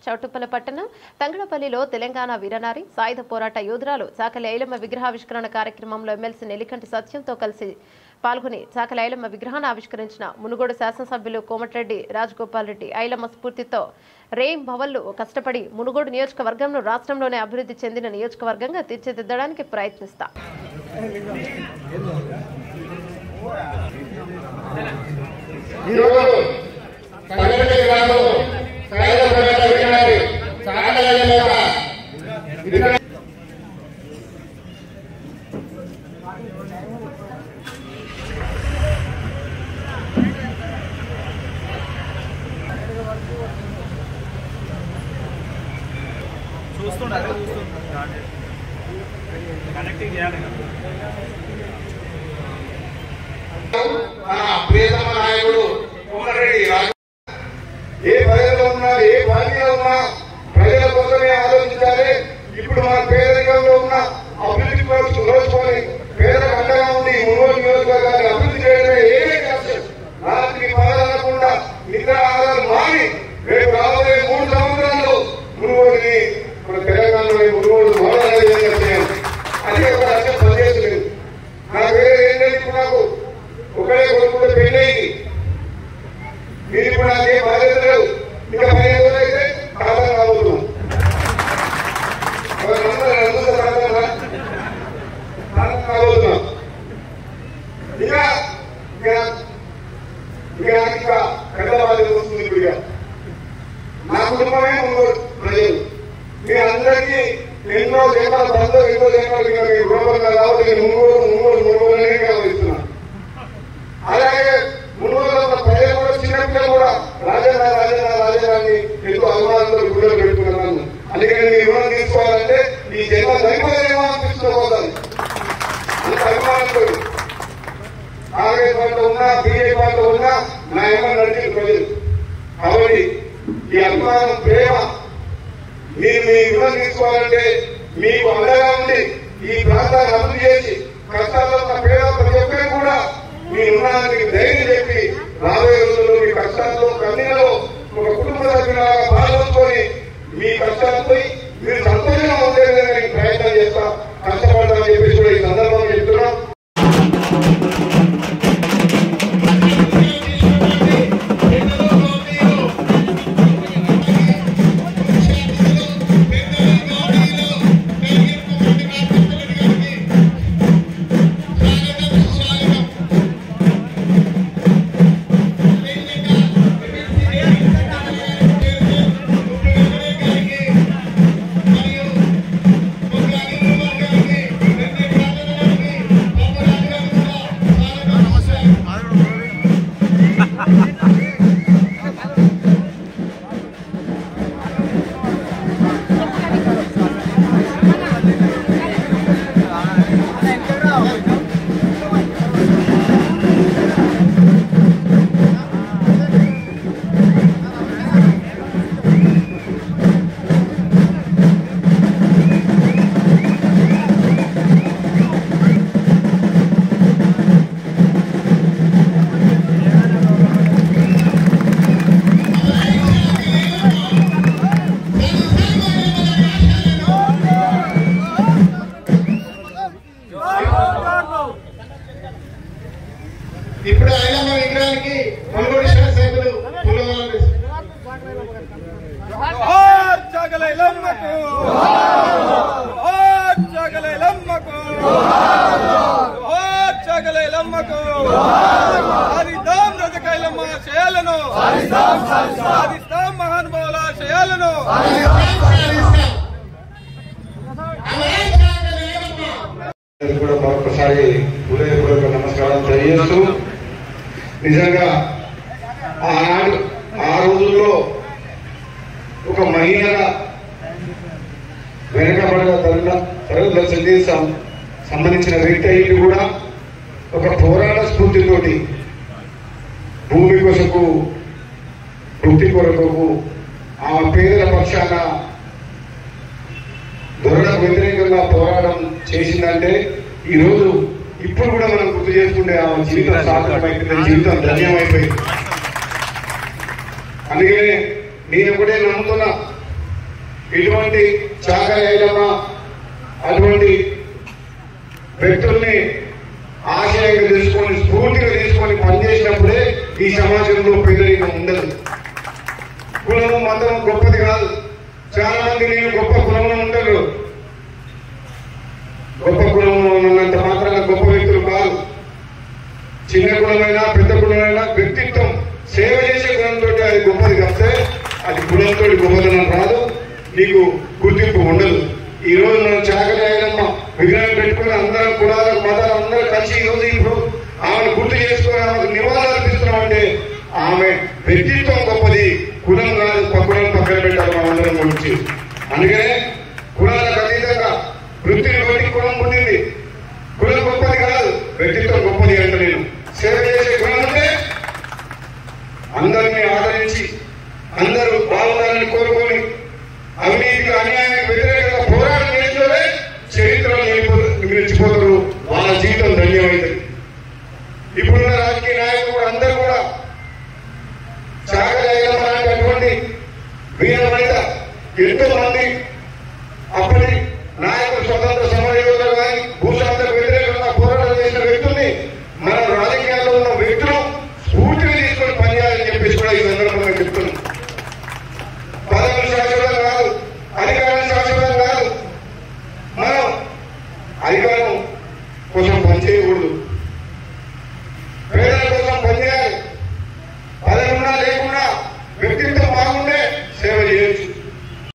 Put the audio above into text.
చౌటుప్పల పట్టణం తంగడపల్లిలో తెలంగాణ వీరనారి సాయుధ పోరాట యోధురాలు చాకలి ఐలమ్మ విగ్రహావిష్కరణ కార్యక్రమంలో ఎమ్మెల్సీ నెల్లికంటి సత్యంతో కలిసి పాల్గొని చాకలి ఐలమ్మ విగ్రహాన్ని ఆవిష్కరించిన మునుగోడు శాసనసభ్యులు కోమటిరెడ్డి రాజగోపాల్ రెడ్డి ఐలమ్మ స్ఫూర్తితో రేం భవన్లు కష్టపడి మునుగోడు నియోజకవర్గంను రాష్ట్రంలోనే అభివృద్ధి చెందిన నియోజకవర్గంగా తీర్చిదిద్దడానికి ప్రయత్నిస్తా కనెక్టింగ్ చేయాలి ప్రియతమ నాయకుడు కోమటిరెడ్డి రాజు ఏ ప్రజల్లో ఉన్నా ఏ పార్టీలో ఉన్నా ప్రజల కోసమే ఆలోచించాలి. ఇప్పుడు మన పేదరికంలో ఉన్న అభివృద్ధి కోసం రోజుకొని పేదలకు అండగా ఉండి మునుగోడు నియోజకవర్గాన్ని అభివృద్ధి చేయడమే ఏకైక లక్ష్యం. రాత్రి పగలనకుండా నిద్ర ఆధారాలు మారి రేపు రాబోయే 3 సంవత్సరాల్లో మునుగోడుని మన తెలంగాణలో మునుగోడు మోడల్ చేయాలి. అది ఒక లక్ష్యం పనిచేస్తలేదు. నాకు వేరే ఏంటంటే ఇప్పుడు నాకు ఒకడే కొడుకుంటే పెళ్ళయింది. మీరు ఇప్పుడు నాకేం బాధ్యత లేవు. ఇంకా 15 రోజులు అయితే కాలం కాబోతున్నాం. ఇంకా పెద్ద బాధ్యత వస్తుంది. ఇప్పుడు నా కుటుంబమే మునుగోడు ప్రజలు. మీ అందరికీ ఎన్నో జన్మల బంధువులు ఎన్నో జన్మలు మీరు గృహంగా కాబట్టి మునుగోడు గమనిస్తున్నాను. అలాగే మునుగోడులో ఉన్న ప్రజలు కూడా చిన్నపిల్లలు కూడా రాజధాని ఎంతో అభిమానంతో గుడిలో పెట్టుకున్నాను. అందుకని మీ రుణం తీసుకోవాలంటే ఈ జన్మ సరిపోయేమో తీసుకోవాలి. అంత అభిమానంతో కాంగ్రెస్ పార్టీలో ఉన్నా బీజేపీ పార్టీలో ఉన్నా నా ఏమన్నా నడిచిన ప్రజలు. కాబట్టి ఈ అభిమానం ప్రేమ మీరు మీ రుణం తీసుకోవాలంటే మీకు అండగా ఉండి ఈ ప్రాంతాన్ని అభివృద్ధి చేసి కష్టాల్లో ఉన్న పేద ప్రతి ఒక్కరు కూడా మీ రుణానికి ధైర్యం చెప్పి రాబోయే రోజుల్లో మీ కష్టాల్లో కన్నీళ్ళలో ఒక కుటుంబ సభ్యులాగా పాల్గొనుకొని మీ కష్టాలపై మీరు సంతోషంగా ఉండే విధంగా ప్రయత్నం చేస్తా కష్టపడతామని చెప్పేసి కూడా ఈ సందర్భంగా చెప్తున్నాం. ఇప్పుడు ఐలమ్మ విగ్రహానికి మునుగోడు శాసనసభ్యులు మహానుభావుల చేయాలను కూడా మరొకసారి హృదయపూర్వక నమస్కారం తెలియజేస్తూ నిజంగా ఆనాడు ఆ రోజుల్లో ఒక మహిళగా వెనకబడిన తరగతుల చెంది సంబంధించిన వ్యక్తి అయ్యి కూడా ఒక పోరాట స్ఫూర్తితోటి భూమి కొరకు వృత్తి కొరకు ఆ పేదల పక్షాన దొరలకు వ్యతిరేకంగా పోరాటం చేసిందంటే ఈరోజు ఇప్పుడు కూడా మనం గుర్తు చేసుకుంటే ఆ జీవితం సార్థకమైపోయింది, జీవితం ధన్యమైపోయింది. అందుకనే నేను ఒకటే నమ్ముతున్నా, అటువంటి చాకలి ఐలమ్మ అటువంటి వ్యక్తుల్ని ఆశయంగా తీసుకొని స్ఫూర్తిగా తీసుకొని పనిచేసినప్పుడే ఈ సమాజంలో పేదరికం ఉండదు. కులం మతం గొప్పది కాదు. చాలా మంది నేను గొప్ప కులంలో ఉంటారు, గొప్ప కులంలో ఉన్నంత మాత్రాన గొప్ప వ్యక్తులు కాదు. చిన్న కులమైనా పెద్ద కులమైనా వ్యక్తిత్వం సేవ చేసే కులంతో అది గొప్పది కాస్తే అది కులంతో గొప్పదనం రాదు, నీకు గుర్తింపు ఉండదు. ఈ రోజు మనం చాకలి ఐలమ్మ విగ్రహం పెట్టుకుని అందరం కులాలకు మతాలు అందరూ కలిసి ఈ రోజు ఇప్పుడు ఆమెను గుర్తు చేసుకుని ఆమెకు నివాళులు అర్పిస్తున్నామంటే ఆమె వ్యక్తిత్వం గొప్పది, కులం కాదు. కులం పక్కన పెట్టాలి మనందరం గురించి. అందుకనే కులాలకు అతీతంగా వృత్తిని బట్టి కులం పుట్టింది. కులం గొప్పది కాదు, వ్యక్తిత్వం గొప్పది అంటే నేను సేవ చేసే కులం అంటే అందరినీ ఆదరించి అందరూ బాగుండాలని కోరుకొని అవినీతికి అన్యాయానికి వ్యతిరేకంగా పోరాటం చేసినోడే చరిత్రలో నిలిచిపోతారు, వాళ్ళ జీవితం ధన్యమైంది. ఇప్పుడున్న రాజకీయ నాయకులు కూడా అందరూ కూడా చాకలి ఐలమ్మ లాంటి అటువంటి వీర వనిత ఎంతో మంది అప్పటి నాయకులు స్వతంత్ర సమరయోధులు కానీ భూస్వాములకు వ్యతిరేకంగా పోరాటం చేసిన వ్యక్తుల్ని మనం రాజకీయాల్లో ఉన్న వ్యక్తులు స్ఫూర్తిని తీసుకొని పనిచేయాలని చెప్పేసి కూడా ఈ సందర్భంగా చెప్తున్నాం. పదవులు శాశ్వతం కాదు, అధికారం శాశ్వతం కాదు. మనం అధికారం కోసం పనిచేయకూడదు.